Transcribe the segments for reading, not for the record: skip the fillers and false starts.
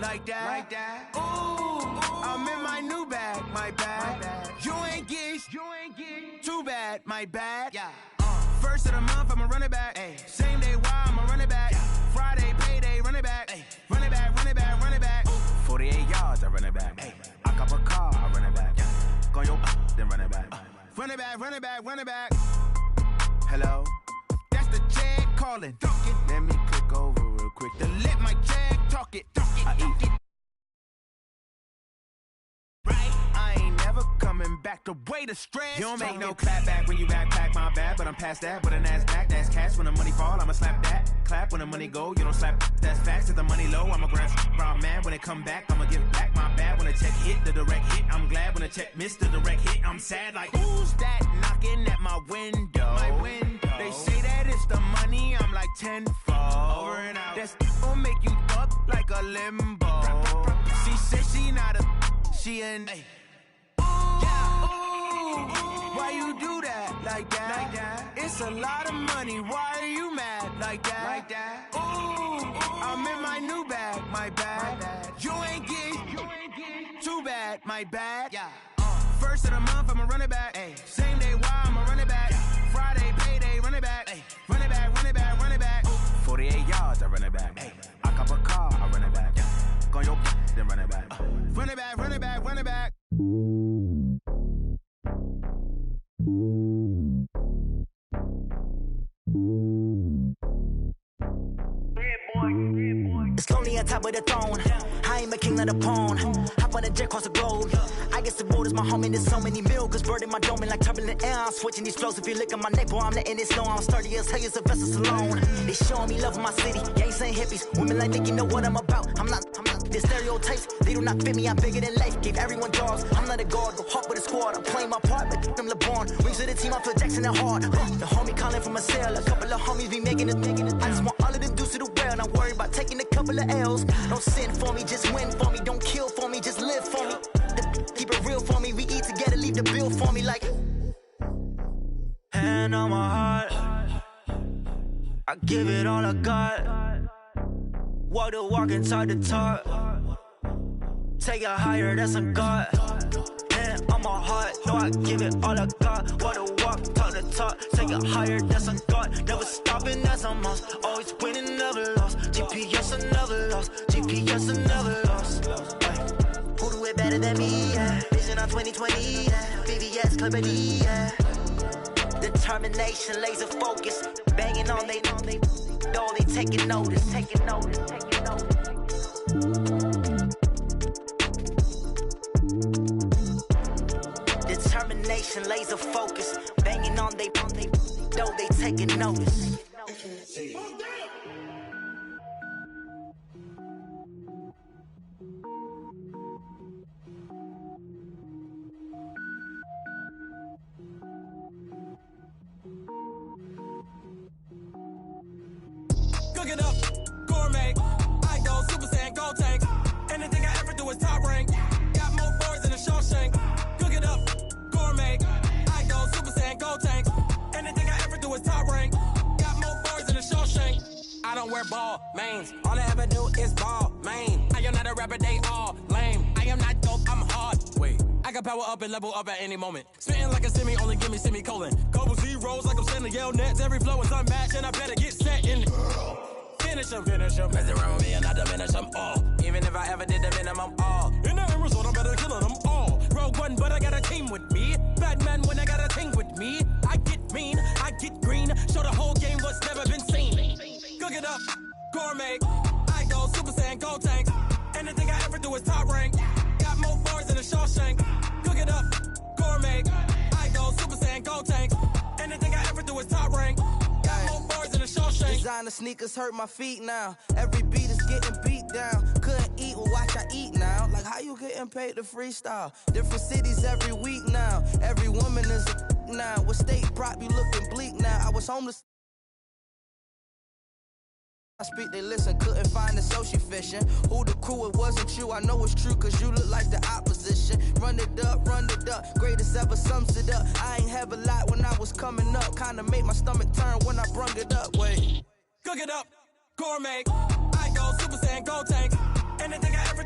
like that. Ooh, I'm in my new bag, my bad. You ain't get too bad, my bad. Yeah. First of the month, I'ma run it back. Ay. Same day, why I'ma run it back. Friday, payday, run it back. Ay. Run it back, run it back, run it back. 48 yards, I run it back. Ay. I cop a car, I run it back. Go your then run it back. Run it back, run it back, run it back. Hello? That's the jag calling. Let me click over real quick to let my jag talk it. I eat it. Right? I ain't never coming back to way to stress. You don't make no clap back when you backpack, my bad. But I'm past that with a NASDAQ, that's cash. When the money fall, I'ma slap that. Clap when the money go, you don't slap. That's facts. If the money low, I'ma grab round man. When it come back, I'ma give back my bad. When the check hit, the direct hit, I'm glad. When the check missed the direct hit, I'm sad. Like, who's that knocking at my window? My window. They say that it's the money, I'm like tenfold. Over and out. That's gon' make you up like a limbo. She said she not a, she an. Ay. Why you do that like that? It's a lot of money. Why are you mad like that? Ooh, I'm in my new bag, my bad. You ain't get too bad, my bad. Yeah. First of the month, I'ma run it back. Ay. Same day, why I'ma run it back. Friday, payday, run it back. Ay. Run it back, run it back, run it back. 48 yards, I run it back. Ay. I cop a car, I run it back. Go your then run it back. Run it back, run it back, run it back. It's lonely on top of the throne. I ain't a king of the pawn. Hop on a jet across the globe. I guess the road is my home and there's so many milkers bird in my dome and like turbulent air. I'm switching these flows. If you look at my neck, boy, I'm letting it snow. I'm sturdy as hell, as a vessel alone. They showing me love in my city. Gangs ain't hippies. Women like Nick, you know what I'm about. I'm not. The stereotypes, they do not fit me. I'm bigger than life. Gave everyone jobs. I'm not a guard, go hard with a squad. I'm playing my part, but I'm LeBron. Rings to the team, I feel Jackson and hard. The homie calling from a cell. A couple of homies be making it. I just want all of them dudes to the well. Not worry about taking a couple of L's. Don't sin for me, just win for me. Don't kill for me, just live for me. Keep it real for me. We eat together, leave the bill for me like. Hand on my heart, I give it all I got. Walk the walk and talk the talk. Take it higher, that's a God. Hand on my heart, no, I give it all I got. Walk the walk, talk the talk. Take it higher, that's a God. Never stopping, that's a must. Always winning, never lost. GPS, I never lost. GPS, I never lost. Who do it better than me? Yeah. Vision on 2020. Yeah. VVS, Clarity. Yeah. Determination, laser focus. Banging on they though they taking notice. Determination, laser focus. Banging on they though they taking notice. Cook it up, gourmet. I go Super Saiyan, gold tank. Anything I ever do is top rank. Got more boys than a Shawshank. Cook it up, gourmet. I go Super Saiyan, gold tank. Anything I ever do is top rank. Got more boys than a Shawshank. I don't wear ball mains. All I ever do is ball main. I am not a rapper, they all lame. I am not dope, I'm hard. Wait, I can power up and level up at any moment. Spitting like a semi, only give me semicolon. Couple zeros like I'm sending yell nets. Every flow is unmatched and I better get set in. Finish them. Mess around with me and I diminish them all. Even if I ever did the minimum all. In the end result, I'm better killing them all. Rogue One, but I got a team with me. Batman when I got a team with me. I get mean, I get green. Show the whole game what's never been seen. Cook it up, gourmet. I go Super Saiyan, gold tank. Anything I ever do is top rank. Got more bars than a Shawshank. Cook it up, gourmet. I go Super Saiyan, gold tank. Anything I ever do is top rank. Got more bars than a Shawshank. Designer sneakers hurt my feet now. Every beat is getting beat down. Couldn't eat, well watch I eat now. Like how you getting paid to freestyle? Different cities every week now. Every woman is a now. With state prop you looking bleak now. I was homeless. I speak, they listen, couldn't find it, so she fishing. Who the crew, it wasn't you, I know it's true, cause you look like the opposition. Run it up, greatest ever sums it up. I ain't have a lot when I was coming up, kinda made my stomach turn when I brung it up, wait. Cook it up, gourmet. I go Super Saiyan, gold tank. Anything I ever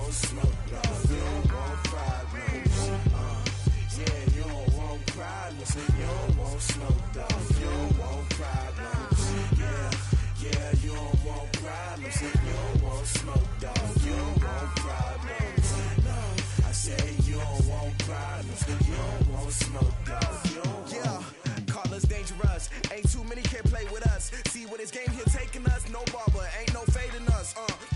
want smoke, no. You don't want problems. Yeah, you don't want problems. You don't want smoke, dog. You don't want problems. Yeah, you don't want problems. You don't want smoke, dog. You don't want problems. No, I say you don't want problems. You don't want smoke, dog. You don't yeah, call us dangerous. Ain't too many can play with us. See where this game here taking us. No barber, ain't no fading us.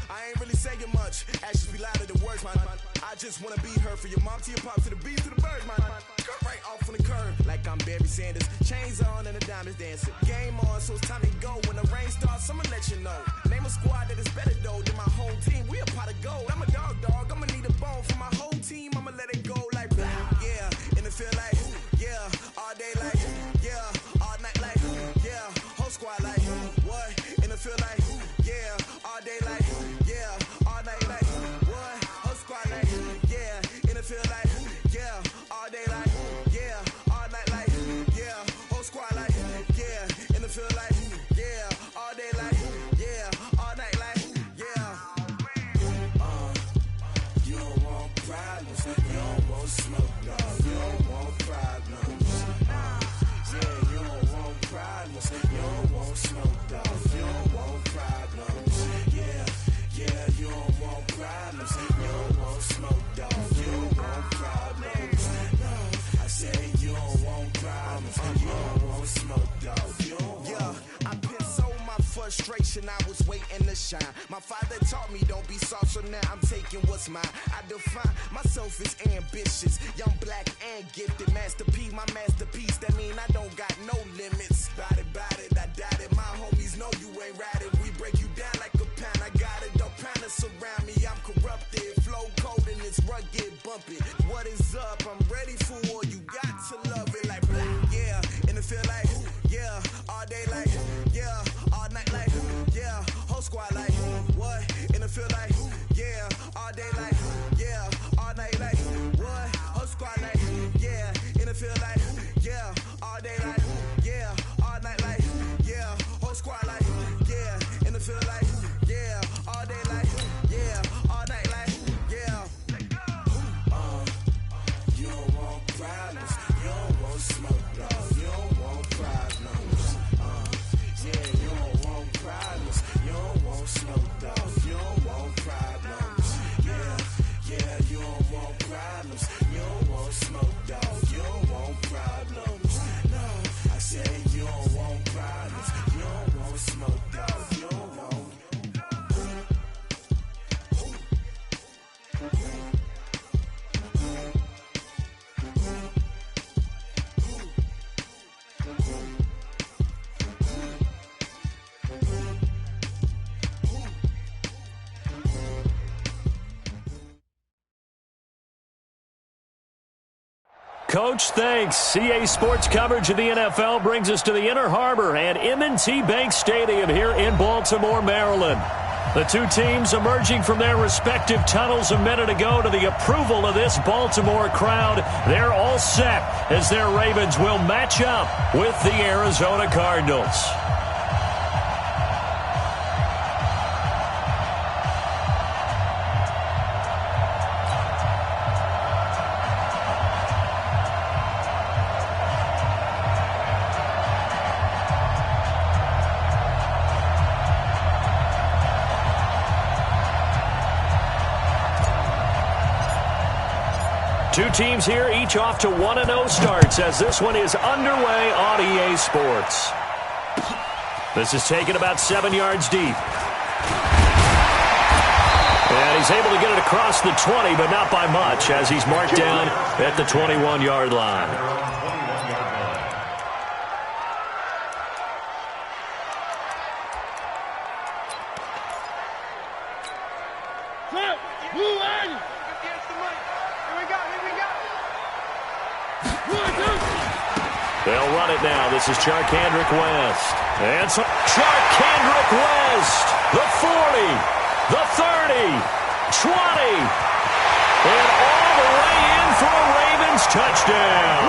I ain't really saying much. Actions be louder than words, man. I just wanna be heard for your mom to your pop to the beat to the bird, man. Cut right off on the curb, like I'm Barry Sanders. Chains on and the diamonds dancing. Game on, so it's time to go. When the rain starts, I'ma let you know. Name a squad that is better though than my home team. We a pot of gold. I'm a dog. I'ma need a bone for my whole team. I'ma let it go like yeah, and it feel like yeah, all day like yeah, all night like yeah, whole squad like what? And it feel like yeah, all day like yeah, all night like what? Whole squad like yeah, and it feel like yeah, all day like yeah, all night like yeah, whole squad like yeah, and it feel like yeah, all day like yeah, all night like yeah. You don't want problems. You don't want smoke, dog. You don't want problems. Yeah, you don't want problems. You don't want smoke, dog. You don't want problems. Yeah, you don't want problems. You don't want smoke, dog. You don't want problems. No, I say you don't want problems. You don't want smoke, dog. You don't want. Yeah, I pin so my frustration. I was waiting to shine. My father taught me don't be soft, so now I'm taking what's mine. I define myself as ambitious, young, black, and gifted. Masterpiece, my masterpiece. That mean I don't got no limits. Bout it, I doubt it. My homies know you ain't ratted. We break you down like a pound. I got it, don't pound us around me. I'm corrupted, flow cold and it's rugged, bumpy. What is up? I'm ready for war. You got to love it like black, yeah. And it feel like yeah, all day like yeah, all night like yeah, whole squad like what? And it feel like yeah, all day like yeah, all night like what? Whole squad like yeah, and it feel like yeah, all day like yeah, all night like yeah, whole squad like yeah, and it feel like yeah, all day like yeah, all night like yeah. You don't want problems. You don't want smoke, dog. You don't want problems. Yeah, you don't want problems. You don't want smoke, dog. You don't want problems. Yeah, you don't want problems. You don't want smoke, dog. You don't want problems. No, I say you don't want problems. You don't want smoke, dog. You don't want. Coach, thanks. CA Sports coverage of the NFL brings us to the Inner Harbor and M&T Bank Stadium here in Baltimore, Maryland. The two teams emerging from their respective tunnels a minute ago to the approval of this Baltimore crowd. They're all set as their Ravens will match up with the Arizona Cardinals. Two teams here, each off to 1-0 starts as this one is underway on EA Sports. This is taken about 7 yards deep. And he's able to get it across the 20, but not by much as he's marked down at the 21-yard line. They'll run it now. This is Charkandrick West. And so Charkandrick West, the 40, the 30, 20, and all the way in for a Ravens touchdown.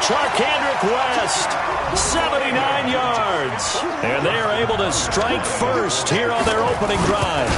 Charkandrick West, 79 yards. And they are able to strike first here on their opening drive.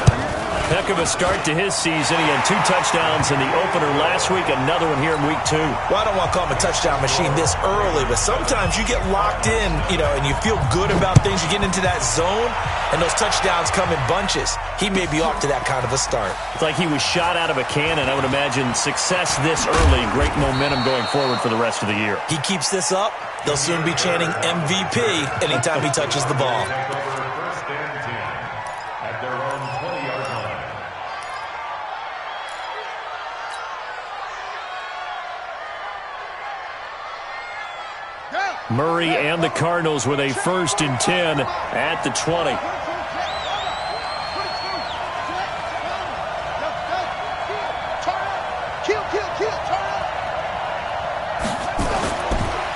Heck of a start to his season. He had 2 touchdowns in the opener last week, another one here in week 2. Well, I don't want to call him a touchdown machine this early, but sometimes you get locked in, and you feel good about things. You get into that zone, and those touchdowns come in bunches. He may be off to that kind of a start. It's like he was shot out of a cannon. I would imagine success this early, great momentum going forward for the rest of the year. He keeps this up, they'll soon be chanting MVP anytime he touches the ball. Murray and the Cardinals with a 1st and 10 at the 20.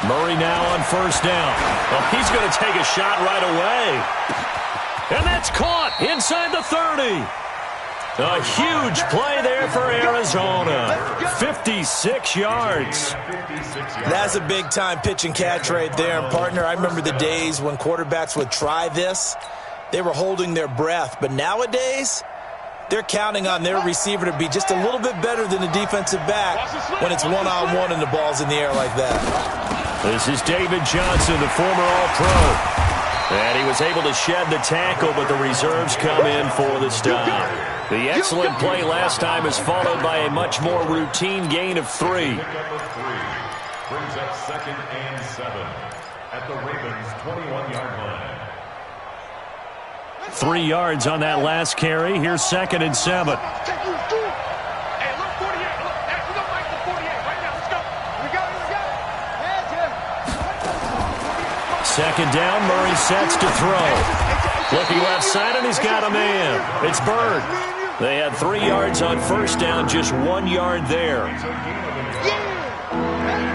Murray now on 1st down. Well, he's going to take a shot right away. And that's caught inside the 30. A huge play there for Arizona. 56 yards. That's a big-time pitch and catch right there. And, partner, I remember the days when quarterbacks would try this. They were holding their breath. But nowadays, they're counting on their receiver to be just a little bit better than the defensive back when it's one-on-one and the ball's in the air like that. This is David Johnson, the former All-Pro. And he was able to shed the tackle, but the reserves come in for the stop. The excellent play last time is followed by a much more routine gain of 3. Brings up 2nd and 7 at the Ravens' 21-yard line. 3 yards on that last carry. Here's 2nd and 7. Second down, Murray sets to throw. Looking left side, and he's got a man. It's Bird. They had 3 yards on 1st down, just 1 yard there.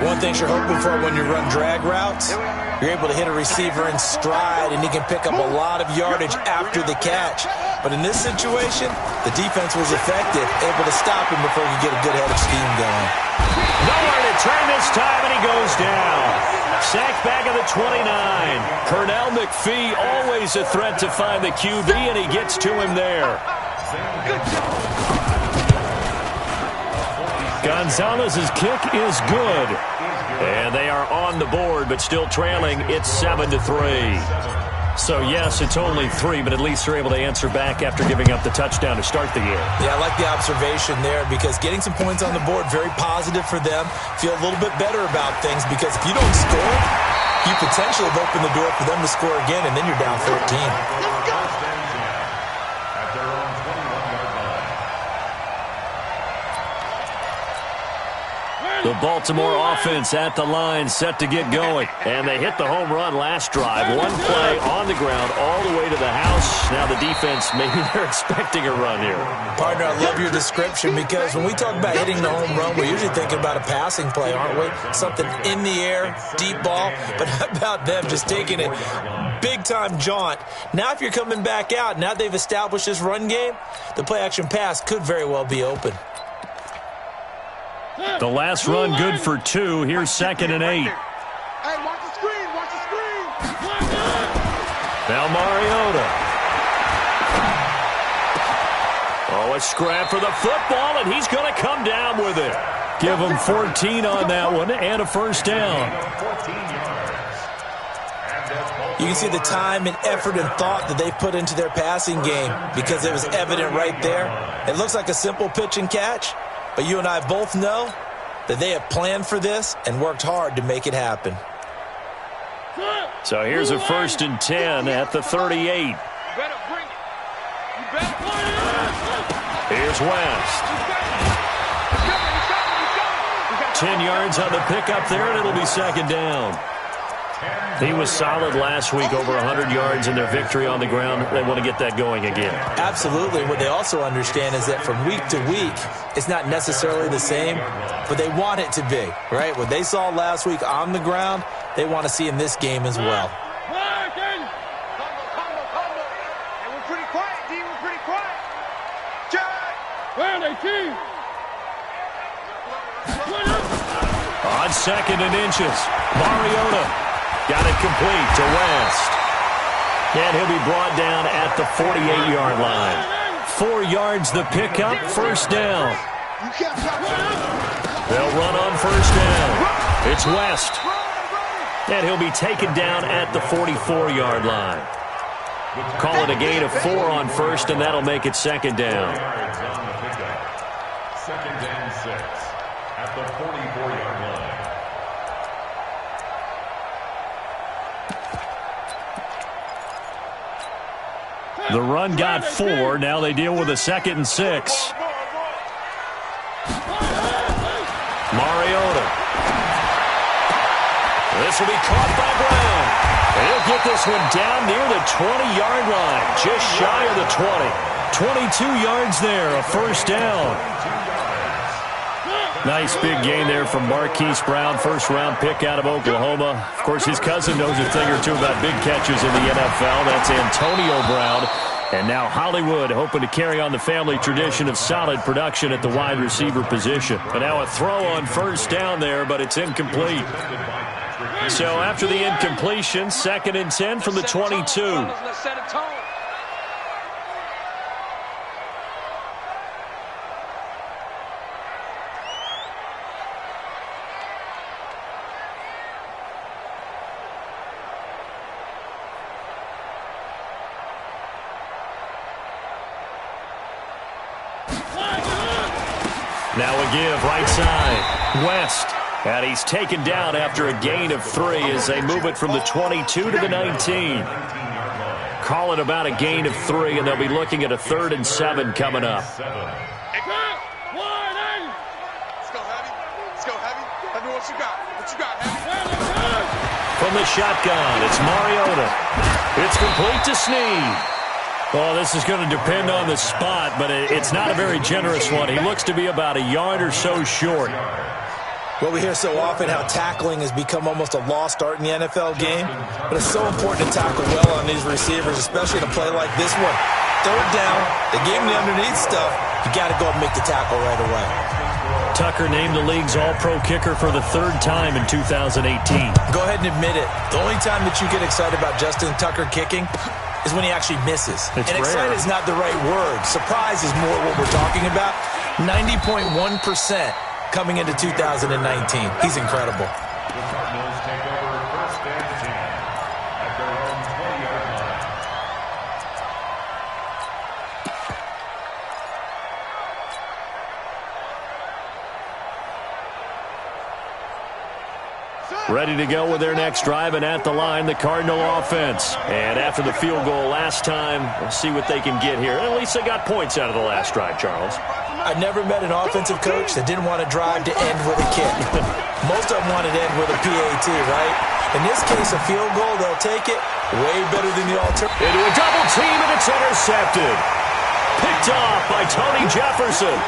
One thing you're hoping for when you run drag routes, you're able to hit a receiver in stride, and he can pick up a lot of yardage after the catch. But in this situation, the defense was effective, able to stop him before he could get a good head of steam going. Nowhere to turn this time, and he goes down. Sacked back at the 29. Pernell McPhee, always a threat to find the QB, and he gets to him there. Gonzalez's kick is good. And they are on the board, but still trailing. It's 7-3. So, yes, it's only 3, but at least they're able to answer back after giving up the touchdown to start the year. Yeah, I like the observation there because getting some points on the board, very positive for them. Feel a little bit better about things because if you don't score, you potentially have opened the door for them to score again, and then you're down 13. The Baltimore offense at the line, set to get going. And they hit the home run last drive. One play on the ground all the way to the house. Now the defense, maybe they're expecting a run here. Partner, I love your description because when we talk about hitting the home run, we're usually thinking about a passing play, aren't we? Something in the air, deep ball. But how about them just taking it big-time jaunt? Now if you're coming back out, now they've established this run game, the play-action pass could very well be open. The last run good for 2. Here's 2nd and 8. Hey, watch the screen, watch the screen. Now Mariota. Oh, a scrap for the football, and he's going to come down with it. Give him 14 on that one and a 1st down. You can see the time and effort and thought that they put into their passing game because it was evident right there. It looks like a simple pitch and catch. But you and I both know that they have planned for this and worked hard to make it happen. So here's a 1st and 10 at the 38. Here's West. 10 yards on the pickup there, and it'll be 2nd down. He was solid last week, over 100 yards in their victory on the ground. They want to get that going again. Absolutely. What they also understand is that from week to week, it's not necessarily the same, but they want it to be, right? What they saw last week on the ground, they want to see in this game as well. We're pretty quiet, D. We're pretty quiet. Where are they, team? On 2nd and inches, Mariota got it complete to West. And he'll be brought down at the 48-yard line. 4 yards the pickup, first down. They'll run on first down. It's West. And he'll be taken down at the 44-yard line. Call it a gain of 4 on first, and that'll make it second down. Second down 6 at the 44-yard line. The run got 4. Now they deal with a 2nd and 6. Mariota. This will be caught by Brown. And he'll get this one down near the 20-yard line, just shy of the 20. 22 yards there, a first down. Nice big gain there from Marquise Brown, first-round pick out of Oklahoma. Of course, his cousin knows a thing or two about big catches in the NFL. That's Antonio Brown. And now Hollywood hoping to carry on the family tradition of solid production at the wide receiver position. And now a throw on first down there, but it's incomplete. So after the incompletion, 2nd and 10 from the 22. Now a give right side. West. And he's taken down after a gain of 3 as they move it from the 22 to the 19. Call it about a gain of 3, and they'll be looking at a 3rd and 7 coming up. Let's go, Heavy. Let's go, Heavy. Let me know what you got. What you got, Heavy? From the shotgun, it's Mariota. It's complete to Snead. Well, this is going to depend on the spot, but it's not a very generous one. He looks to be about a yard or so short. Well, we hear so often how tackling has become almost a lost art in the NFL game, but it's so important to tackle well on these receivers, especially in a play like this one. 3rd down, they gave him the underneath stuff. You got to go and make the tackle right away. Tucker named the league's all-pro kicker for the 3rd time in 2018. Go ahead and admit it. The only time that you get excited about Justin Tucker kicking is when he actually misses. It's and rare. excited is not the right word. Surprise is more what we're talking about. 90.1% coming into 2019. He's incredible. The Cardinals take over first and 10 at their own 20-yard line. Ready to go with their next drive, and at the line, the Cardinal offense. And after the field goal last time, we'll see what they can get here. At least they got points out of the last drive, Charles. I've never met an offensive coach that didn't want to drive to end with a kick. Most of them wanted to end with a PAT, right? In this case, a field goal, they'll take it way better than the alternative. Into a double team, and it's intercepted. Picked off by Tony Jefferson.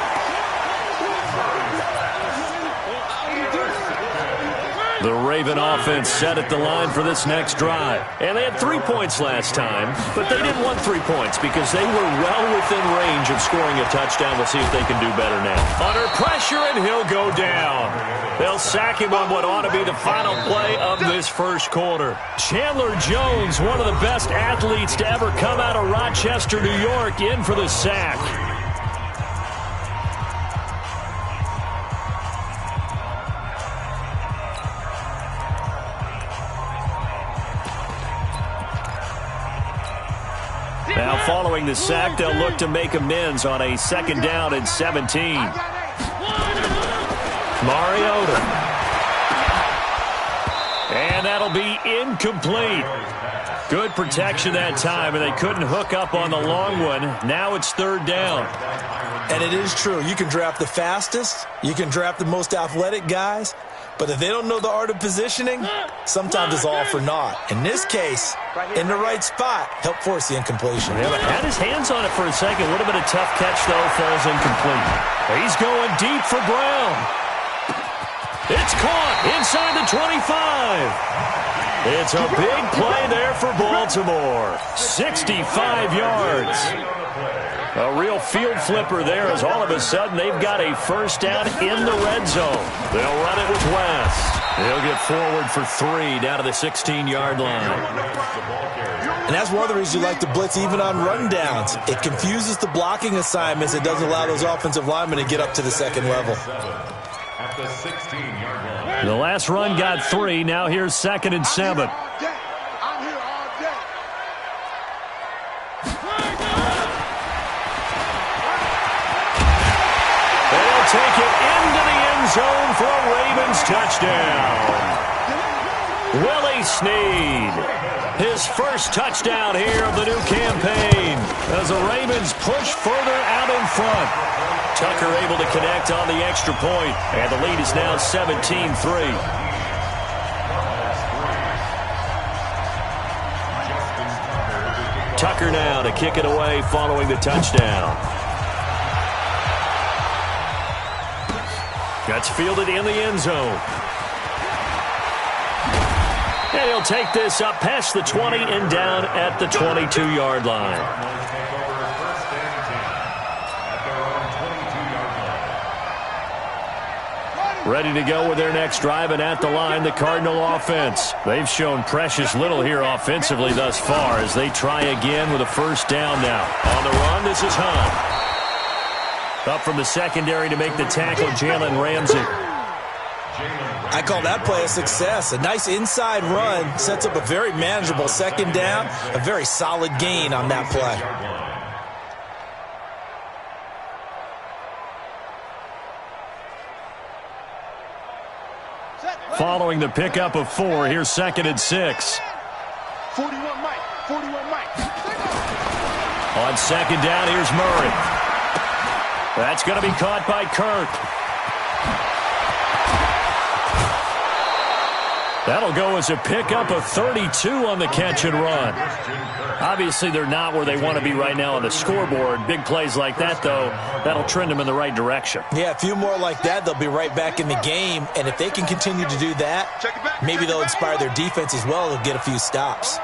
The Raven offense set at the line for this next drive. And they had 3 points last time, but they didn't want 3 points because they were well within range of scoring a touchdown. We'll see if they can do better now. Under pressure, and he'll go down. They'll sack him on what ought to be the final play of this first quarter. Chandler Jones, one of the best athletes to ever come out of Rochester, New York, in for the sack. Now, following the sack, they'll look to make amends on a 2nd down and 17. Mariota. And that'll be incomplete. Good protection that time, and they couldn't hook up on the long one. Now it's 3rd down. And it is true. You can draft the fastest. You can draft the most athletic guys. But if they don't know the art of positioning, sometimes it's all for naught. In this case, in the right spot, help force the incompletion. Yeah, had his hands on it for a second. Would have been a tough catch, though. Falls incomplete. He's going deep for Brown. It's caught inside the 25. It's a big play there for Baltimore. 65 yards. A real field flipper there as all of a sudden they've got a first down in the red zone. They'll run it with West. They'll get forward for 3 down to the 16-yard line. And that's one of the reasons you like to blitz even on rundowns. It confuses the blocking assignments. It doesn't allow those offensive linemen to get up to the second level. At the 16-yard line. The last run got 3. Now here's 2nd and 7. I'm here all day. They'll take it into the end zone for a Ravens touchdown. Willie Snead. His first touchdown here of the new campaign as the Ravens push further out in front. Tucker able to connect on the extra point, and the lead is now 17-3. Tucker now to kick it away following the touchdown. Gets fielded in the end zone. And he'll take this up past the 20 and down at the 22-yard line. Ready to go with their next drive, and at the line, the Cardinal offense. They've shown precious little here offensively thus far as they try again with a first down now. On the run, this is Hunt. Up from the secondary to make the tackle, Jalen Ramsey. I call that play a success. A nice inside run sets up a very manageable second down. A very solid gain on that play. Following the pickup of 4, here's 2nd and 6. 41 Mike. 41 Mike. On second down, here's Murray. That's going to be caught by Kirk. That'll go as a pickup of 32 on the catch and run. Obviously, they're not where they want to be right now on the scoreboard. Big plays like that, though, that'll trend them in the right direction. Yeah, a few more like that, they'll be right back in the game. And if they can continue to do that, maybe they'll inspire their defense as well. They'll get a few stops.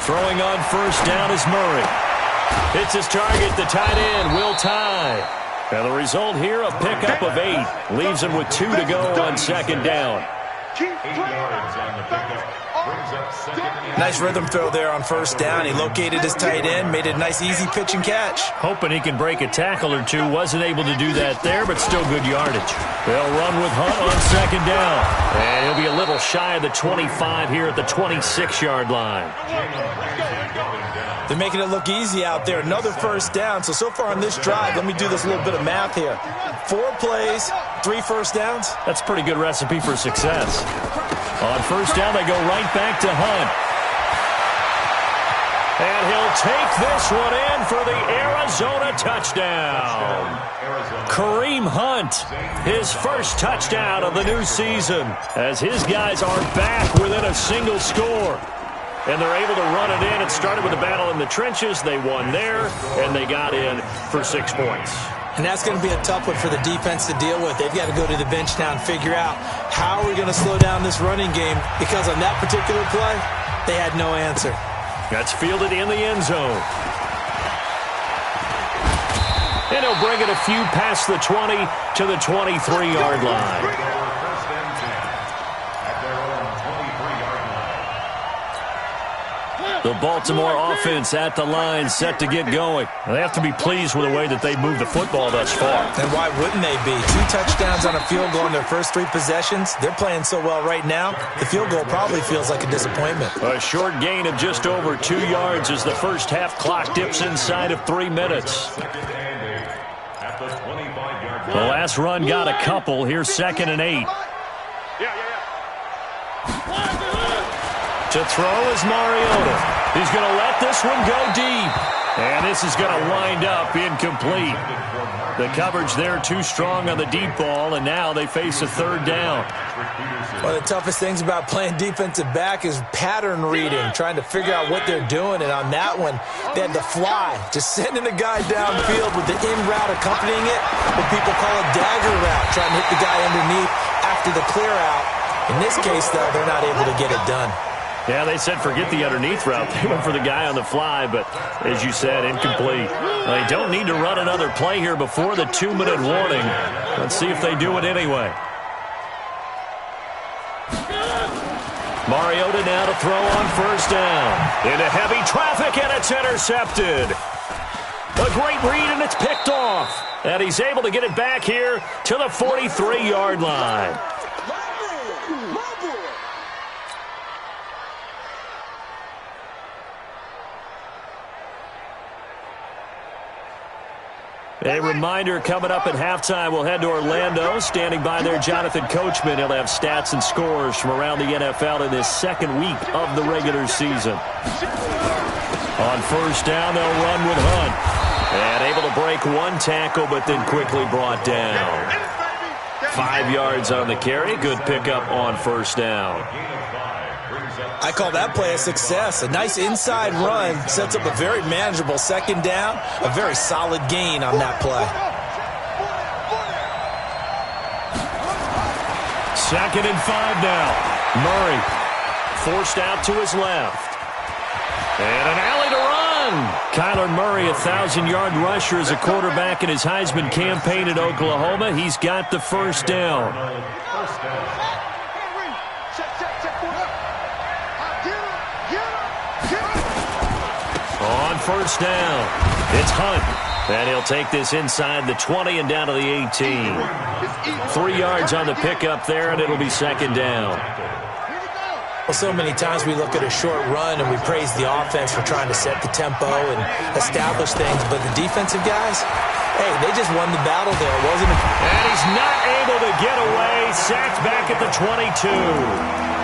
Throwing on first down is Murray. Hits his target, the tight end, Will Tye. And the result here, a pickup of 8. Leaves him with 2 to go on second down. 8 yards on the pickup. Brings up 2nd and 8. Nice rhythm throw there on first down. He located his tight end, made it a nice easy pitch and catch. Hoping he can break a tackle or two. Wasn't able to do that there, but still good yardage. They'll run with Hunt on second down. And he'll be a little shy of the 25 here at the 26-yard line. They're making it look easy out there. Another first down. So far on this drive, let me do this little bit of math here. 4 plays, 3 first downs. That's a pretty good recipe for success. On first down, they go right back to Hunt. And he'll take this one in for the Arizona touchdown. Kareem Hunt, his first touchdown of the new season, as his guys are back within a single score. And they're able to run it in. It started with a battle in the trenches. They won there, and they got in for 6 points. And that's going to be a tough one for the defense to deal with. They've got to go to the bench now and figure out how are we going to slow down this running game, because on that particular play, they had no answer. That's fielded in the end zone. And he'll bring it a few past the 20 to the 23-yard line. The Baltimore offense at the line, set to get going. They have to be pleased with the way that they moved the football thus far. And why wouldn't they be? 2 touchdowns on a field goal in their first 3 possessions. They're playing so well right now, the field goal probably feels like a disappointment. A short gain of just over 2 yards as the first half clock dips inside of 3 minutes. The last run got a couple. Here's 2nd and 8. To throw is Mariota. He's going to let this one go deep. And this is going to wind up incomplete. The coverage there too strong on the deep ball, and now they face a 3rd down. One of the toughest things about playing defensive back is pattern reading, trying to figure out what they're doing. And on that one, they had to fly, just sending the guy downfield with the in route accompanying it, what people call a dagger route, trying to hit the guy underneath after the clear out. In this case, though, they're not able to get it done. Yeah, they said forget the underneath route. They went for the guy on the fly, but as you said, incomplete. They don't need to run another play here before the 2-minute warning. Let's see if they do it anyway. Mariota now to throw on first down. Into heavy traffic, and it's intercepted. A great read, and it's picked off. And he's able to get it back here to the 43-yard line. A reminder, coming up at halftime, we'll head to Orlando. Standing by there, Jonathan Coachman. He'll have stats and scores from around the NFL in this second week of the regular season. On first down, they'll run with Hunt. And able to break one tackle, but then quickly brought down. 5 yards on the carry. Good pickup on first down. I call that play a success. A nice inside run sets up a very manageable second down. A very solid gain on that play. Second and 5 now. Murray forced out to his left. And an alley to run. Kyler Murray, 1,000-yard rusher as a quarterback in his Heisman campaign at Oklahoma. He's got the first down. On first down, it's Hunt. And he'll take this inside the 20 and down to the 18. 3 yards on the pickup there, and it'll be second down. Well, so many times we look at a short run and we praise the offense for trying to set the tempo and establish things. But the defensive guys, hey, they just won the battle there, wasn't it? And he's not able to get away. Sacked back at the 22.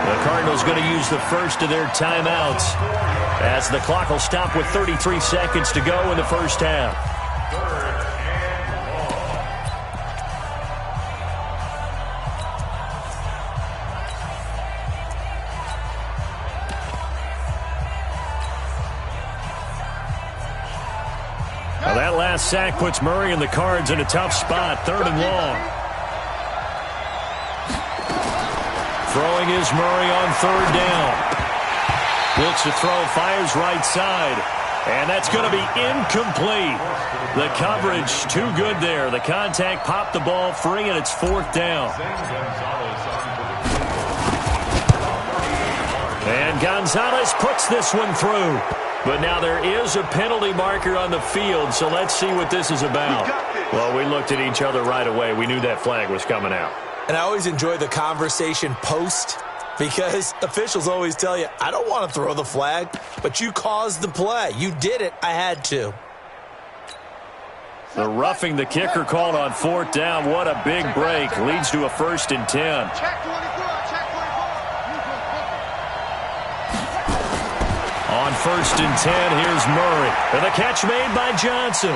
The Cardinals going to use the first of their timeouts as the clock will stop with 33 seconds to go in the first half. Now that last sack puts Murray and the Cards in a tough spot, 3rd and long. Throwing is Murray on 3rd down. Looks to throw, fires right side. And that's going to be incomplete. The coverage too good there. The contact popped the ball free, and it's 4th down. And Gonzalez puts this one through. But now there is a penalty marker on the field, so let's see what this is about. Well, we looked at each other right away. We knew that flag was coming out. And I always enjoy the conversation post, because officials always tell you, I don't want to throw the flag, but you caused the play. You did it. I had to. The roughing the kicker called on 4th down. What a big break. Leads to a 1st and 10. On 1st and 10, here's Murray. And the catch made by Johnson.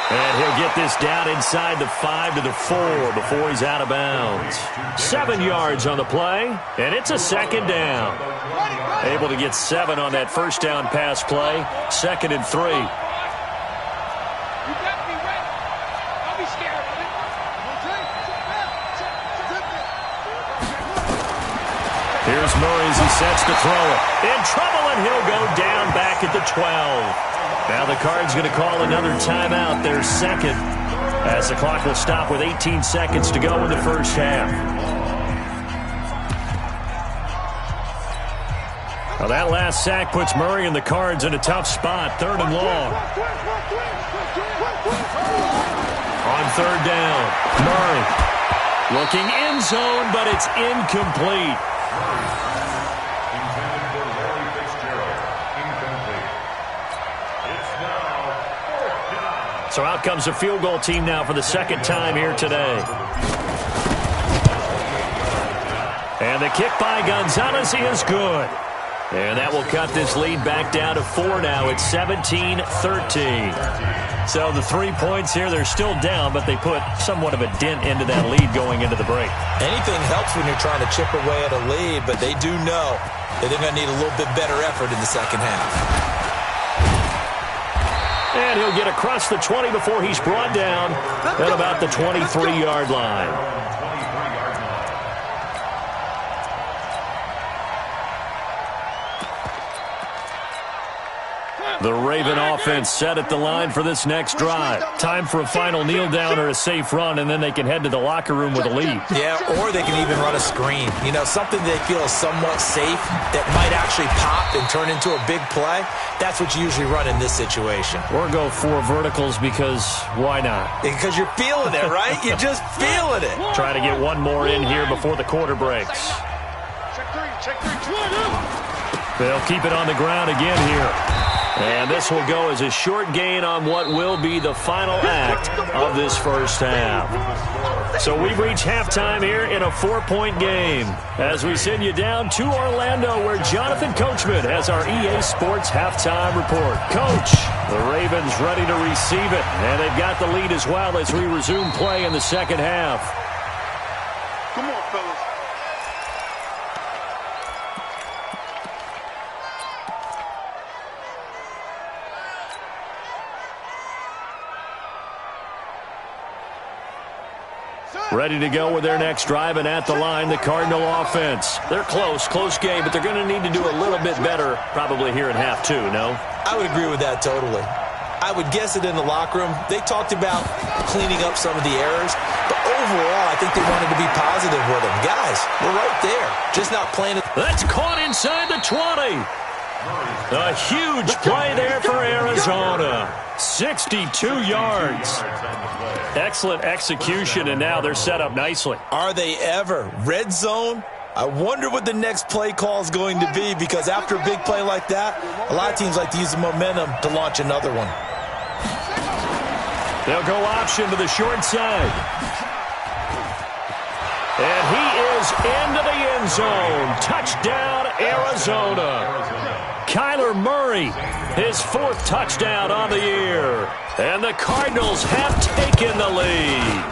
And he'll get this down inside the 5 to the 4 before he's out of bounds. 7 yards on the play, and it's a second down. Able to get 7 on that first down pass play. 2nd and 3. Here's Murray as he sets to throw it. In trouble, and he'll go down back at the 12. Now the Cards going to call another timeout, their second, as the clock will stop with 18 seconds to go in the first half. Now that last sack puts Murray and the Cards in a tough spot, 3rd and long. On 3rd down, Murray looking end zone, but it's incomplete. So out comes the field goal team now for the second time here today. And the kick by Gonzalez is good. And that will cut this lead back down to 4 now. It's 17-13. So the 3 points here, they're still down, but they put somewhat of a dent into that lead going into the break. Anything helps when you're trying to chip away at a lead, but they do know that they're going to need a little bit better effort in the second half. And he'll get across the 20 before he's brought down at about the 23-yard line. The Raven offense set at the line for this next drive. Time for a final kneel down or a safe run, and then they can head to the locker room with a lead. Yeah, or they can even run a screen. You know, something they feel is somewhat safe that might actually pop and turn into a big play. That's what you usually run in this situation. Or go 4 verticals because why not? Because you're feeling it, right? You're just feeling it. Try to get one more in here before the quarter breaks. Check three. They'll keep it on the ground again here. And this will go as a short gain on what will be the final act of this first half. So we've reached halftime here in a 4-point game as we send you down to Orlando where Jonathan Coachman has our EA Sports halftime report. Coach, the Ravens ready to receive it, and they've got the lead as well as we resume play in the second half. Come on, fellas. Ready to go with their next drive, and at the line, the Cardinal offense. They're close game, but they're going to need to do a little bit better probably here in half 2, no? I would agree with that totally. I would guess it in the locker room. They talked about cleaning up some of the errors, but overall, I think they wanted to be positive with them. Guys, we're right there, just not playing it. That's caught inside the 20. A huge play there for Arizona. 62 yards. Excellent execution, and now they're set up nicely. Are they ever? Red zone? I wonder what the next play call is going to be, because after a big play like that, a lot of teams like to use the momentum to launch another one. They'll go option to the short side. And he is into the end zone. Touchdown, Arizona. Kyler Murray, his 4th touchdown on the year. And the Cardinals have taken the lead.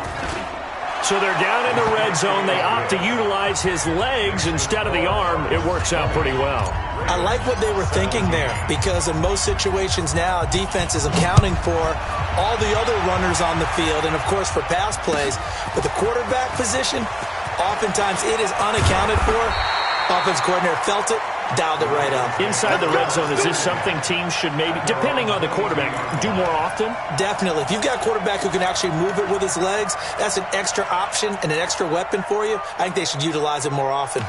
So they're down in the red zone. They opt to utilize his legs instead of the arm. It works out pretty well. I like what they were thinking there, because in most situations now, defense is accounting for all the other runners on the field and, of course, for pass plays. But the quarterback position, oftentimes it is unaccounted for. Offense coordinator felt it, dialed it right up. Inside the red zone, is this something teams should maybe, depending on the quarterback, do more often? Definitely. If you've got a quarterback who can actually move it with his legs, that's an extra option and an extra weapon for you. I think they should utilize it more often.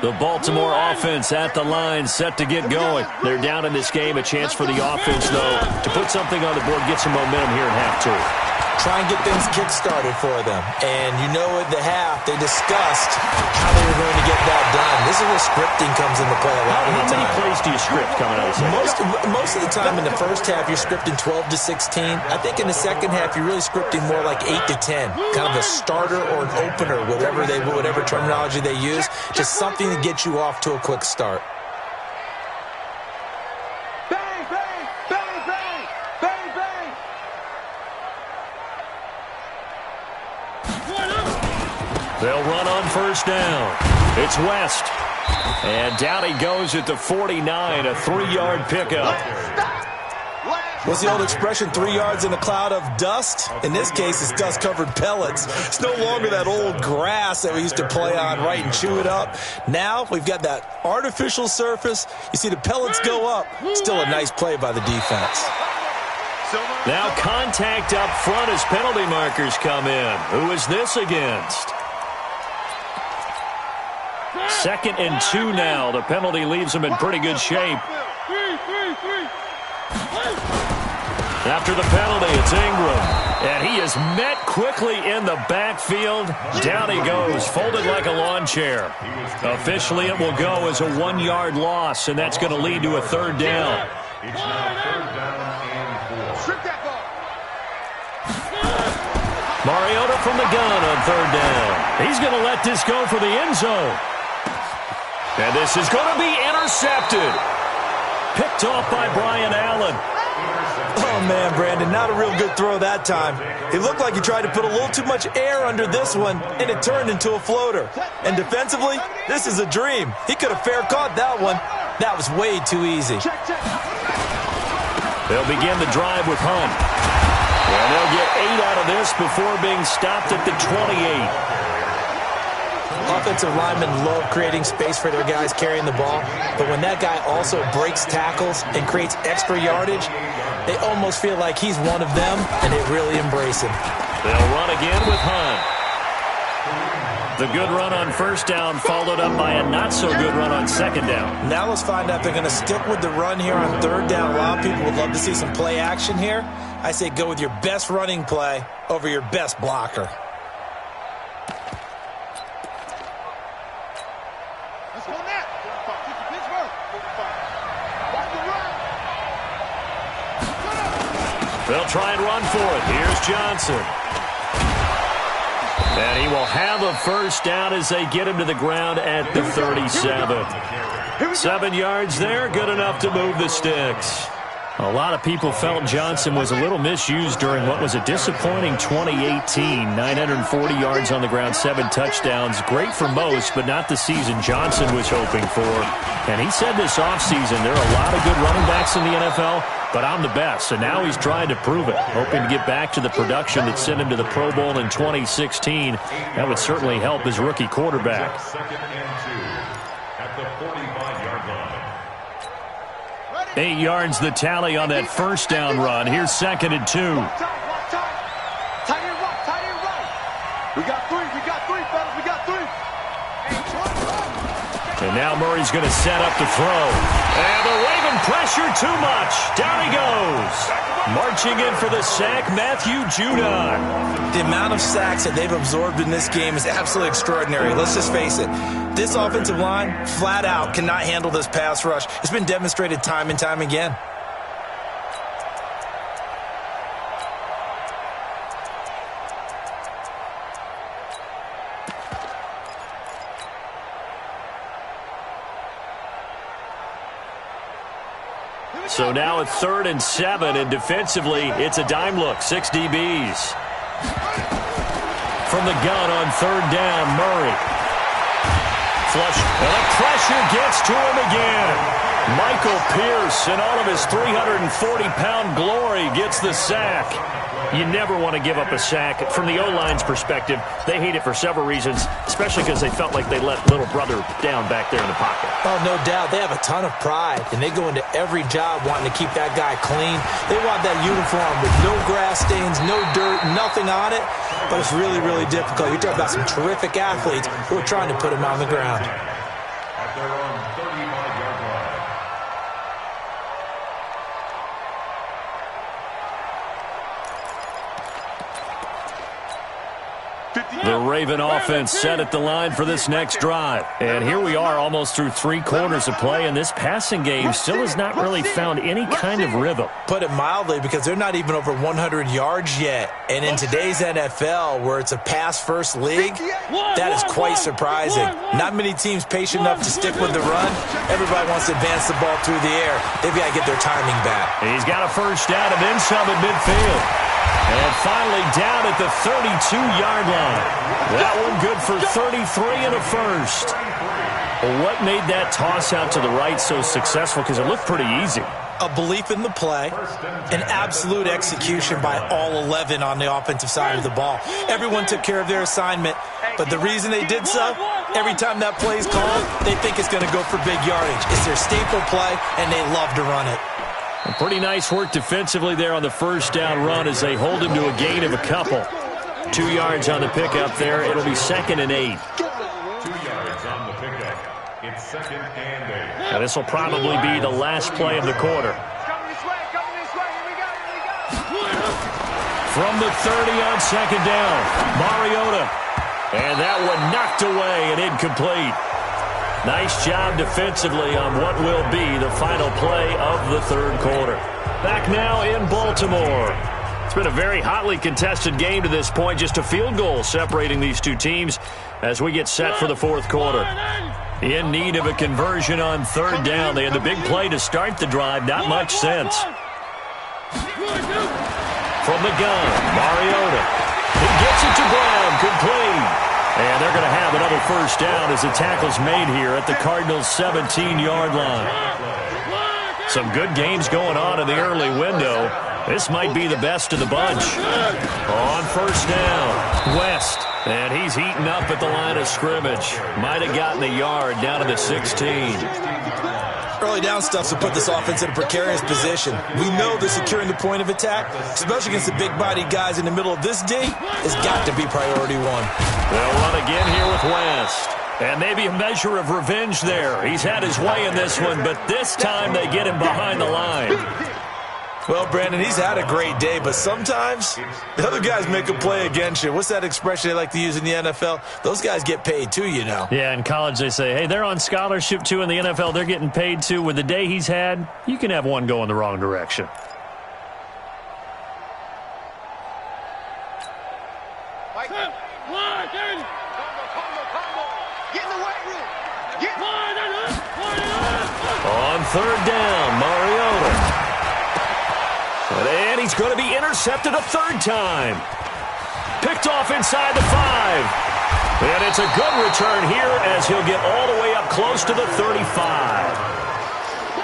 The Baltimore offense at the line, set to get going. They're down in this game. A chance for the offense, though, to put something on the board, get some momentum here in half 2. Try and get things kick-started for them. And you know at the half, they discussed how they were going to get that done. This is where scripting comes into play a lot of the time. How many plays do you script coming out of the second? Most of the time in the first half, you're scripting 12 to 16. I think in the second half, you're really scripting more like 8 to 10. Kind of a starter or an opener, whatever terminology they use. Just something to get you off to a quick start. They'll run on first down. It's West. And down he goes at the 49, a 3-yard pickup. What's the old expression, 3 yards in a cloud of dust? In this case, it's dust-covered pellets. It's no longer that old grass that we used to play on, right, and chew it up. Now we've got that artificial surface. You see the pellets go up. Still a nice play by the defense. Now contact up front as penalty markers come in. Who is this against? 2nd and 2 now. The penalty leaves them in pretty good shape. After the penalty, it's Ingram. And he is met quickly in the backfield. Down he goes, folded like a lawn chair. Officially, it will go as a 1-yard loss, and that's going to lead to a 3rd down. It's now 3rd down and 4. Strip that ball. Mariota from the gun on 3rd down. He's going to let this go for the end zone. And this is going to be intercepted. Picked off by Brian Allen. Oh, man, Brandon, not a real good throw that time. It looked like he tried to put a little too much air under this one, and it turned into a floater. And defensively, this is a dream. He could have fair caught that one. That was way too easy. They'll begin the drive with Hunt. And they'll get 8 out of this before being stopped at the 28. offensive linemen love creating space for their guys carrying the ball, but when that guy also breaks tackles and creates extra yardage, they almost feel like he's one of them, and they really embrace him. They'll run again with Hunt. The good run on first down followed up by a not-so-good run on second down. Now let's find out if they're going to stick with the run here on third down. A lot of people would love to see some play action here. I say go with your best running play over your best blocker. Let's go now. Pittsburgh. Watch the run. They'll try and run for it. Here's Johnson. And he will have a first down as they get him to the ground at the 37. 7 yards there, good enough to move the sticks. A lot of people felt Johnson was a little misused during what was a disappointing 2018. 940 yards on the ground, 7 touchdowns. Great for most, but not the season Johnson was hoping for. And he said this offseason there are a lot of good running backs in the NFL, but I'm the best. And now he's trying to prove it, hoping to get back to the production that sent him to the Pro Bowl in 2016. That would certainly help his rookie quarterback. 2nd and 2 at the 45-yard line. 8 yards the tally on that first down run. Here's 2nd and 2. Tight end right. We got three, fellas. We got three. And now Murray's going to set up to throw. And the Raven pressure too much. Down he goes. Marching in for the sack, Matthew Judon. The amount of sacks that they've absorbed in this game is absolutely extraordinary. Let's just face it. This offensive line, flat out, cannot handle this pass rush. It's been demonstrated time and time again. So now it's 3rd and 7, and defensively, it's a dime look. 6 DBs. From the gun on 3rd down, Murray. Flush, and the pressure gets to him again. Michael Pierce, in all of his 340-pound glory, gets the sack. You never want to give up a sack. From the O-line's perspective, they hate it for several reasons, especially because they felt like they let little brother down back there in the pocket. Oh, no doubt. They have a ton of pride, and they go into every job wanting to keep that guy clean. They want that uniform with no grass stains, no dirt, nothing on it, but it's really, really difficult. You're talking about some terrific athletes who are trying to put him on the ground. At their own 35-yard line. The Raven offense set at the line for this next drive. And here we are almost through 3 quarters of play, and this passing game still has not really found any kind of rhythm. Put it mildly, because they're not even over 100 yards yet. And in today's NFL, where it's a pass-first league, that is quite surprising. Not many teams patient enough to stick with the run. Everybody wants to advance the ball through the air. They've got to get their timing back. He's got a first down and then some at midfield. And finally down at the 32-yard line. That one good for 33 and a first. Well, what made that toss out to the right so successful? Because it looked pretty easy. A belief in the play, an absolute execution by all 11 on the offensive side of the ball. Everyone took care of their assignment, but the reason they did so, every time that play is called, they think it's going to go for big yardage. It's their staple play, and they love to run it. Pretty nice work defensively there on the first down run as they hold him to a gain of a couple. 2 yards on the pickup there. It'll be 2nd and 8. 2 yards on the pickup. It's 2nd and 8. Now this will probably be the last play of the quarter. Coming this way. Here we go. From the 30 on 2nd down, Mariota. And that one knocked away and incomplete. Nice job defensively on what will be the final play of the 3rd quarter. Back now in Baltimore. It's been a very hotly contested game to this point. Just a field goal separating these two teams as we get set for the 4th quarter. In need of a conversion on 3rd down. They had the big play to start the drive. Not much sense. From the gun, Mariota. He gets it to Brown, complete. And they're going to have another first down as the tackle's made here at the Cardinals' 17-yard line. Some good games going on in the early window. This might be the best of the bunch. On first down, West. And he's heating up at the line of scrimmage. Might have gotten a yard down to the 16. Early down stuff to put this offense in a precarious position. We know that securing the point of attack, especially against the big-bodied guys in the middle of this D, has got to be priority one. They'll run again here with West. And maybe a measure of revenge there. He's had his way in this one, but this time they get him behind the line. Well, Brandon, he's had a great day, but sometimes the other guys make a play against you. What's that expression they like to use in the NFL? Those guys get paid too, you know. Yeah, in college they say, hey, they're on scholarship too. In the NFL, they're getting paid too. With the day he's had, you can have one go in the wrong direction. On third down, Mariota. And he's going to be intercepted a third time. Picked off inside the 5. And it's a good return here as he'll get all the way up close to the 35.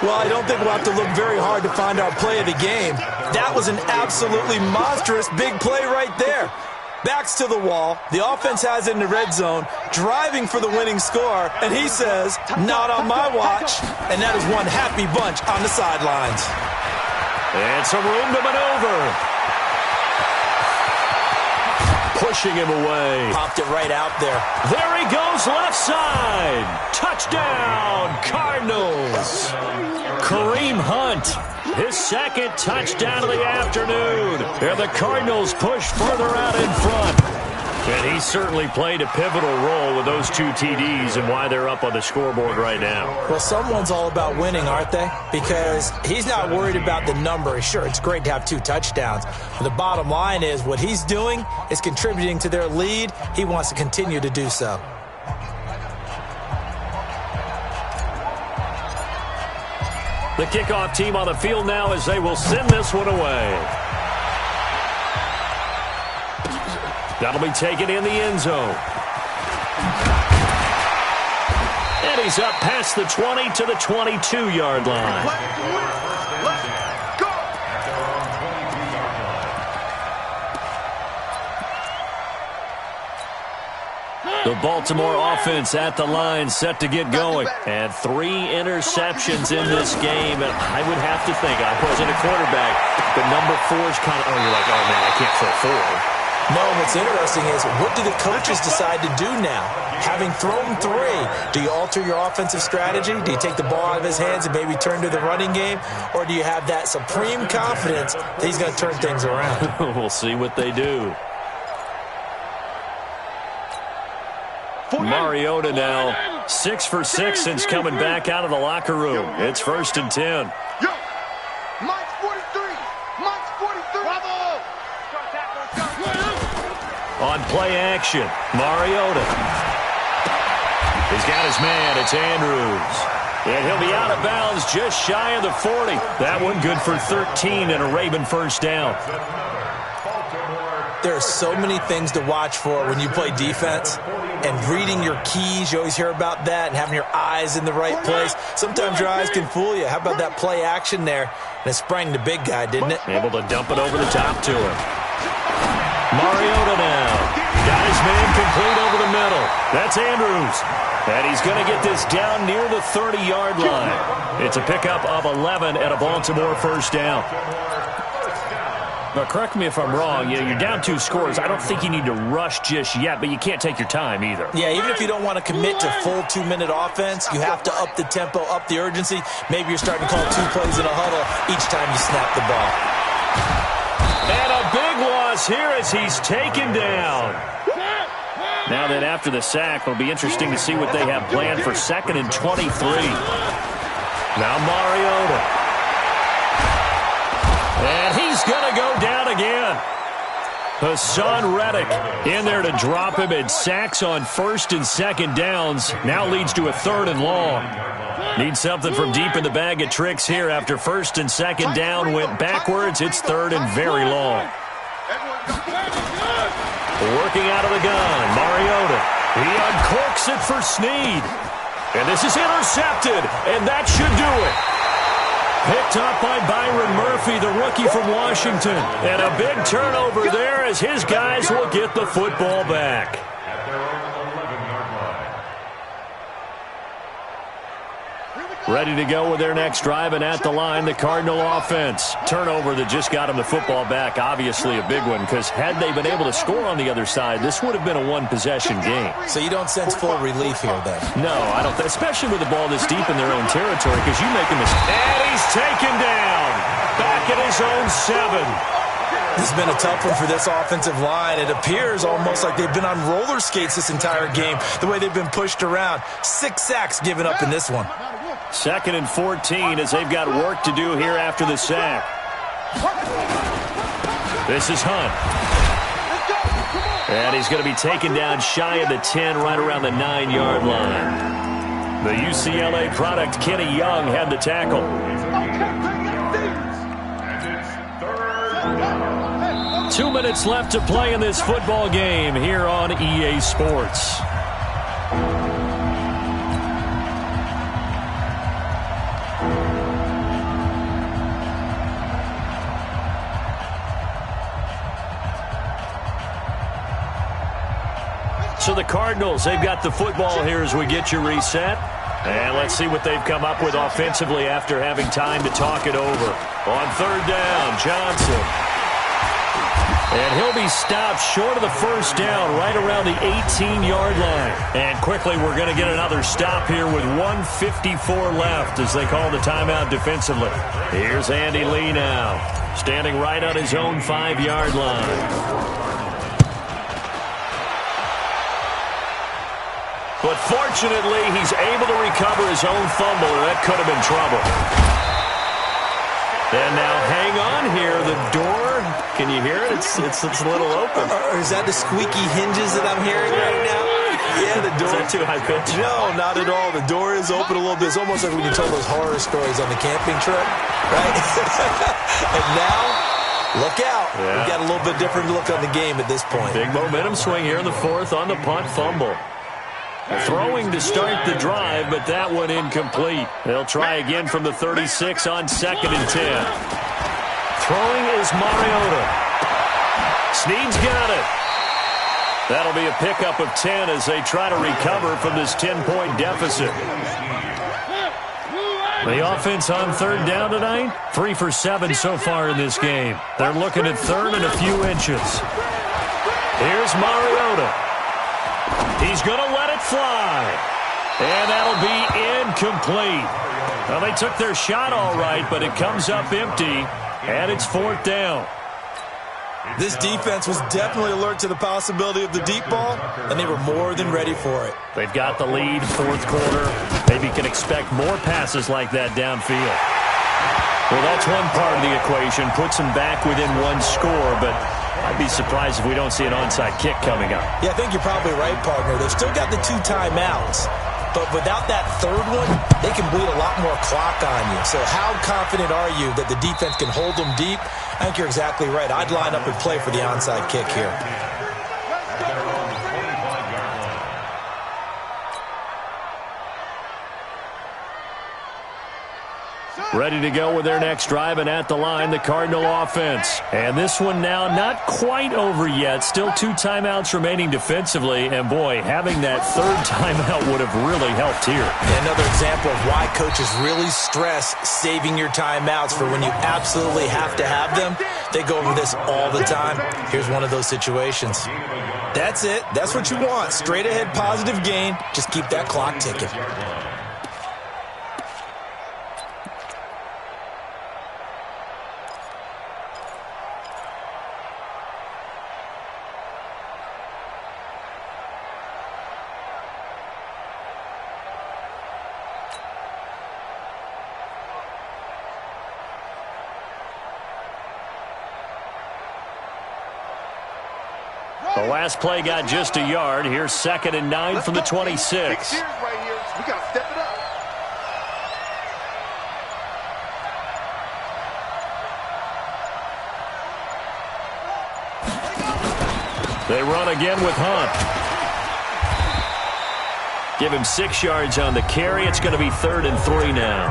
Well, I don't think we'll have to look very hard to find our play of the game. That was an absolutely monstrous big play right there. Backs to the wall. The offense has it in the red zone, driving for the winning score, and he says, not on my watch. And that is one happy bunch on the sidelines. And some room to maneuver. Pushing him away. Popped it right out there. There he goes, left side. Touchdown, Cardinals. Kareem Hunt, his second touchdown of the afternoon. And the Cardinals push further out in front. And he certainly played a pivotal role with those 2 TDs and why they're up on the scoreboard right now. Well, someone's all about winning, aren't they? Because he's not worried about the number. Sure, it's great to have 2 touchdowns. But the bottom line is what he's doing is contributing to their lead. He wants to continue to do so. The kickoff team on the field now as they will send this one away. That'll be taken in the end zone. And he's up past the 20 to the 22-yard line. Let's go! The Baltimore offense at the line, set to get going. And 3 interceptions in this game. And I would have to think, I wasn't a quarterback, but number 4 is kind of, you're like, oh, man, I can't throw 4. No, what's interesting is what do the coaches decide to do now? Having thrown 3, do you alter your offensive strategy? Do you take the ball out of his hands and maybe turn to the running game? Or do you have that supreme confidence that he's going to turn things around? We'll see what they do. Mariota now 6 for 6 since coming back out of the locker room. It's 1st and 10. Yo, Mike's 43. Mike's 43. Bravo! On play action, Mariota. He's got his man. It's Andrews. And he'll be out of bounds just shy of the 40. That one good for 13 and a Raven first down. There are so many things to watch for when you play defense. And reading your keys, you always hear about that, and having your eyes in the right place. Sometimes your eyes can fool you. How about that play action there? And it sprang the big guy, didn't it? Able to dump it over the top to him. Mariota now. Got his man complete over the middle. That's Andrews. And he's going to get this down near the 30-yard line. It's a pickup of 11 and a Baltimore first down. Now, correct me if I'm wrong. You're down 2 scores. I don't think you need to rush just yet, but you can't take your time either. Yeah, even if you don't want to commit to full 2-minute offense, you have to up the tempo, up the urgency. Maybe you're starting to call 2 plays in a huddle each time you snap the ball. And a big loss here as he's taken down. Now then, after the sack, it'll be interesting to see what they have planned for 2nd and 23. Now Mariota. And he's going to go down again. Hassan Reddick in there to drop him, and sacks on 1st and 2nd downs. Now leads to a 3rd and long. Need something from deep in the bag of tricks here after 1st and 2nd down went backwards. It's 3rd and very long. Working out of the gun, Mariota. He uncorks it for Snead. And this is intercepted, and that should do it. Picked up by Byron Murphy, the rookie from Washington. And a big turnover there as his guys will get the football back. At their own 11-yard line. Ready to go with their next drive, and at the line, the Cardinal offense. Turnover that just got them the football back, obviously a big one, because had they been able to score on the other side, this would have been a one-possession game. So you don't sense full relief here, then? No, I don't, especially with the ball this deep in their own territory, because you make a mistake. And he's taken down, back at his own 7. This has been a tough one for this offensive line. It appears almost like they've been on roller skates this entire game, the way they've been pushed around. 6 sacks given up in this one. 2nd and 14 as they've got work to do here after the sack. This is Hunt. And he's going to be taken down shy of the 10, right around the 9-yard line. The UCLA product, Kenny Young, had the tackle. 2 minutes left to play in this football game here on EA Sports. So the Cardinals, they've got the football here as we get you reset. And let's see what they've come up with offensively after having time to talk it over. On 3rd down, Johnson. And he'll be stopped short of the first down right around the 18-yard line. And quickly we're going to get another stop here with 1:54 left as they call the timeout defensively. Here's Andy Lee now, standing right on his own 5-yard line. But fortunately, he's able to recover his own fumble, or that could have been trouble. And now hang on here. The door, can you hear it? It's a little open. Or is that the squeaky hinges that I'm hearing right now? Yeah, the door. Is that too high pitch? No, not at all. The door is open a little bit. It's almost like when you told those horror stories on the camping trip, right? And now, look out. Yeah. We've got a little bit different look on the game at this point. Big momentum swing here in the 4th on the punt fumble. Throwing to start the drive, but that one incomplete. They'll try again from the 36 on 2nd and 10. Throwing is Mariota. Snead's got it. That'll be a pickup of 10 as they try to recover from this 10-point deficit. The offense on 3rd down tonight, 3 for 7 so far in this game. They're looking at 3rd and a few inches. Here's Mariota. He's going to let it fly. And that'll be incomplete. Well, they took their shot all right, but it comes up empty, and it's 4th down. This defense was definitely alert to the possibility of the deep ball, and they were more than ready for it. They've got the lead, 4th quarter. Maybe can expect more passes like that downfield. Well, that's one part of the equation. Puts them back within 1 score, but I'd be surprised if we don't see an onside kick coming up. Yeah, I think you're probably right, partner. They've still got the 2 timeouts. But without that 3rd one, they can bleed a lot more clock on you. So how confident are you that the defense can hold them deep? I think you're exactly right. I'd line up and play for the onside kick here. Ready to go with their next drive, and at the line, the Cardinal offense. And this one now not quite over yet. Still 2 timeouts remaining defensively. And, boy, having that 3rd timeout would have really helped here. Another example of why coaches really stress saving your timeouts for when you absolutely have to have them. They go over this all the time. Here's one of those situations. That's it. That's what you want. Straight ahead positive gain. Just keep that clock ticking. The last play got just a yard. Here's 2nd and 9 from the 26. Right here. We got to step it up. They run again with Hunt. Give him 6 yards on the carry. It's going to be 3rd and 3 now.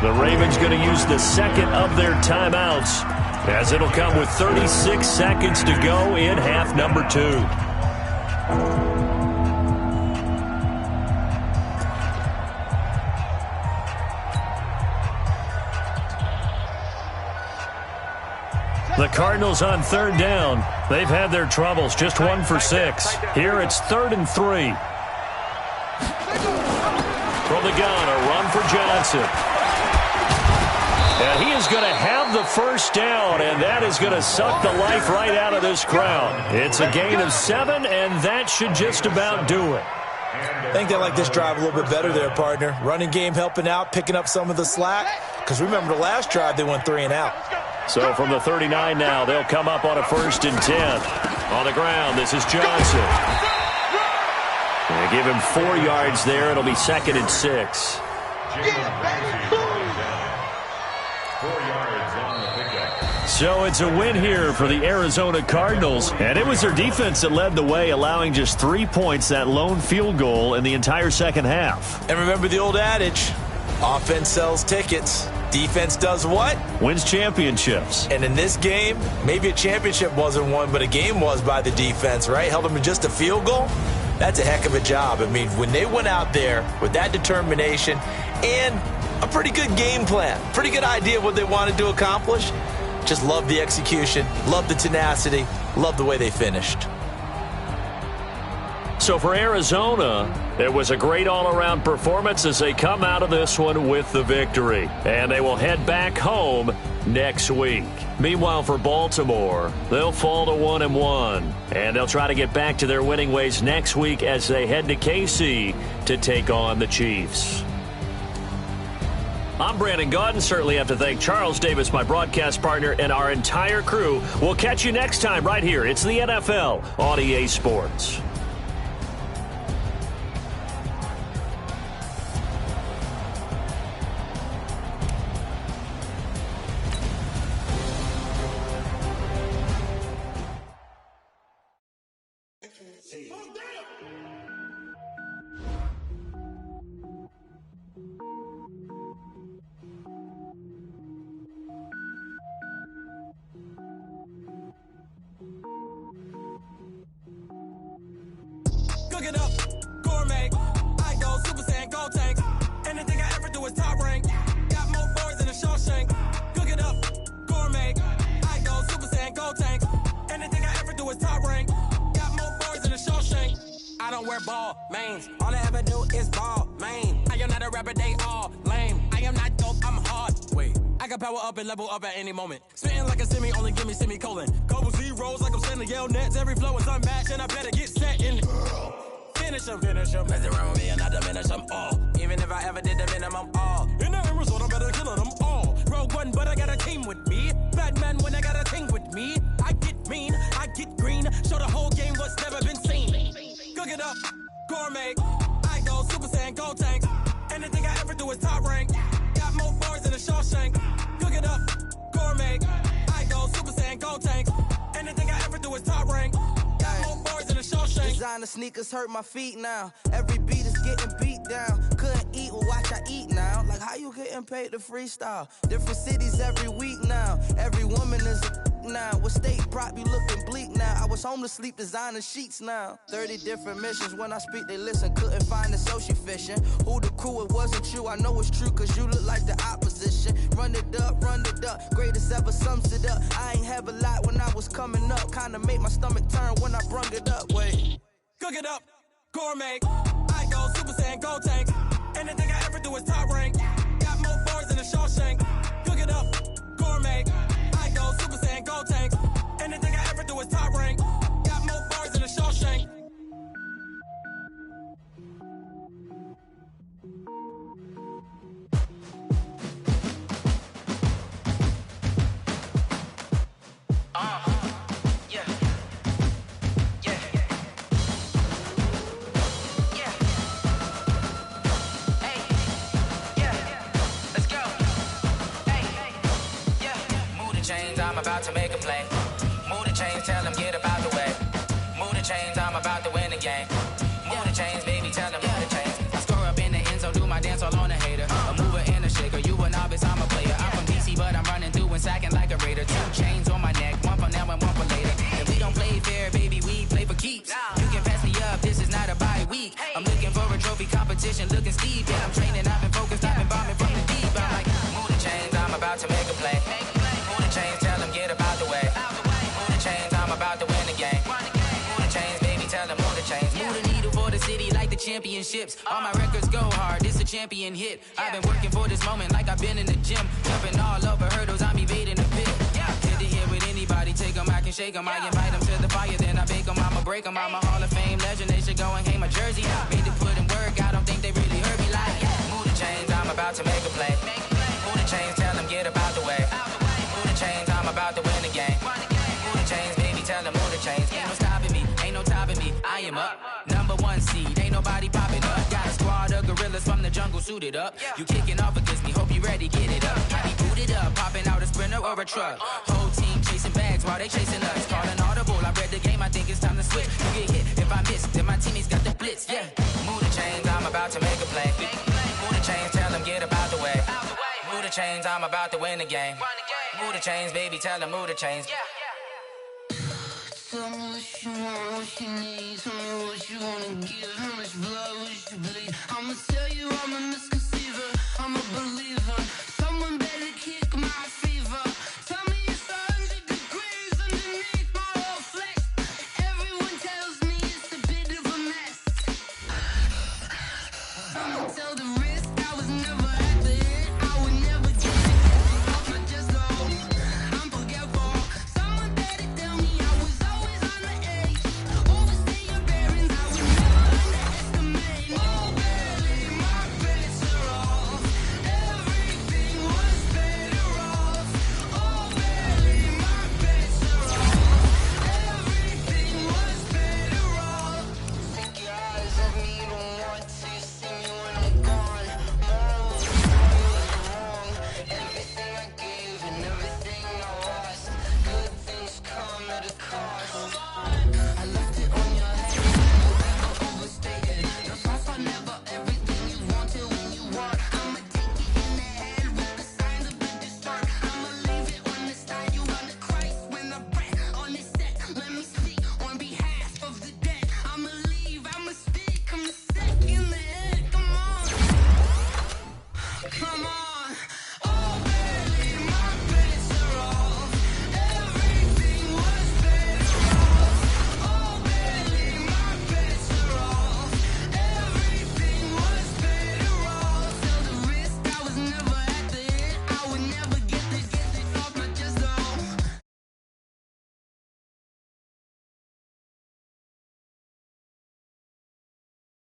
The Ravens going to use the second of their timeouts, as it'll come with 36 seconds to go in half number 2. The Cardinals on third down. They've had their troubles, just 1 for 6. Here it's 3rd and 3. From the gun, a run for Johnson. And he is going to have the first down, and that is going to suck the life right out of this crowd. It's a gain of 7, and that should just about do it. I think they like this drive a little bit better there, partner. Running game helping out, picking up some of the slack. Because remember, the last drive they went 3 and out. So from the 39 now, they'll come up on a 1st and 10. On the ground, this is Johnson. They give him 4 yards there. It'll be 2nd and 6. So it's a win here for the Arizona Cardinals. And it was their defense that led the way, allowing just 3 points, that lone field goal in the entire second half. And remember the old adage, offense sells tickets. Defense does what? Wins championships. And in this game, maybe a championship wasn't won, but a game was by the defense, right? Held them to just a field goal. That's a heck of a job. I mean, when they went out there with that determination and a pretty good game plan, pretty good idea of what they wanted to accomplish, just love the execution, love the tenacity, love the way they finished. So for Arizona, it was a great all-around performance as they come out of this one with the victory. And they will head back home next week. Meanwhile, for Baltimore, they'll fall to 1-1. And they'll try to get back to their winning ways next week as they head to KC to take on the Chiefs. I'm Brandon Gaudin. Certainly have to thank Charles Davis, my broadcast partner, and our entire crew. We'll catch you next time right here. It's the NFL on EA Sports. Cook it up, gourmet. I go Super Saiyan, go tank. Anything I ever do is top rank. Got more boards than a Shawshank. Cook it up, gourmet. I go Super Saiyan, go tank. Anything I ever do is top rank. Got more boards than a Shawshank. I don't wear ball mains. All I ever do is ball main. I am not a rapper, they all lame. I am not dope, I'm hard. Wait, I can power up and level up at any moment. Spitting like a semi, only give me semicolon. Couple zeros like I'm sending yell nets. Every flow is unmatched and I better get set in. Finish them. Mess around with me and I diminish them all. Even if I ever did the minimum all. In the end result, I'm better killing them all. Rogue One, but I got a team with me. Batman when I got a team with me. I get mean, I get green. Show the whole game what's never been seen. Cook it up, gourmet. I go Super Saiyan, go tank. Anything I ever do is top rank. Got more boards than a Shawshank. Cook it up, gourmet. I go Super Saiyan, go tank. Anything I ever do is top rank. Designer sneakers hurt my feet now. Every beat is getting beat down. Couldn't eat, well watch I eat now. Like how you getting paid to freestyle? Different cities every week now. Every woman is a now. What state prop you looking bleak now? I was home to sleep designer sheets now. 30 different missions. When I speak they listen. Couldn't find the social fishing. Who the crew, it wasn't you. I know it's true cause you look like the opposition. Run it up. Greatest ever sums it up. I ain't have a lot when I was coming up. Kinda made my stomach turn when I brung it up. Wait. Cook it up, gourmet. I go Super Saiyan, go tank. Anything I ever do is top rank. Got more boards than a Shawshank. Cook it up, gourmet. I go Super Saiyan, go tank. Anything I ever do is top rank. Got more boards than a Shawshank. I'm about to make a play. Move the chains, tell them get about the way. Move the chains, I'm about to win the game. Move the chains, baby, tell them move the chains. I score up in the end zone, do my dance all on a hater. A mover and a shaker, you will not be sleep, yeah, I'm training, I've been focused, I've been bombing from the deep. I'm like, move the chains, I'm about to make a play. Move the chains, tell them get about the way. Move the chains, I'm about to win the game. Move the chains, baby, tell them move the chains. Move the needle for the city like the championships. All my records go hard, this a champion hit. I've been working for this moment like I've been in the gym. Jumping all over hurdles, I'm evading the pit. Hit to hit with anybody, take them, I can shake them. I invite them to the fire, then I bake them, I'ma break them. I'm a Hall of Fame legend, they should go and hang my jersey. Made to put in work, I don't think they really heard me like, move the chains, I'm about to make a play. Move the chains, tell them get about the way. Move the chains, I'm about to win the game. Move the chains, baby, tell them move the chains. Ain't no stopping me, ain't no topping me, I am up. Number one seed, ain't nobody popping up. Got a squad of gorillas from the jungle suited up. You kicking off against me, hope you ready, get it up. I be booted up, popping out a Sprinter or a truck. Whole team chasing bags while they chasing us. Calling audible, I read the game, I think it's time to switch. You get hit, if I miss, then my teammates got the blitz, yeah. Move the chains, I'm about to make a play. Move the chains, tell them get about the way. Move the chains, I'm about to win the game. Move the chains, baby, tell them move the chains. Tell me what you want, what you need. Tell me what you wanna give. How much blood would you bleed? I'ma tell you I'm a misconceiver. I'm a believer. Someone better kick my fever. Tell me it's 100 degrees underneath my whole flesh. Everyone tells me it's a bit of a mess. I'ma tell the risk I was never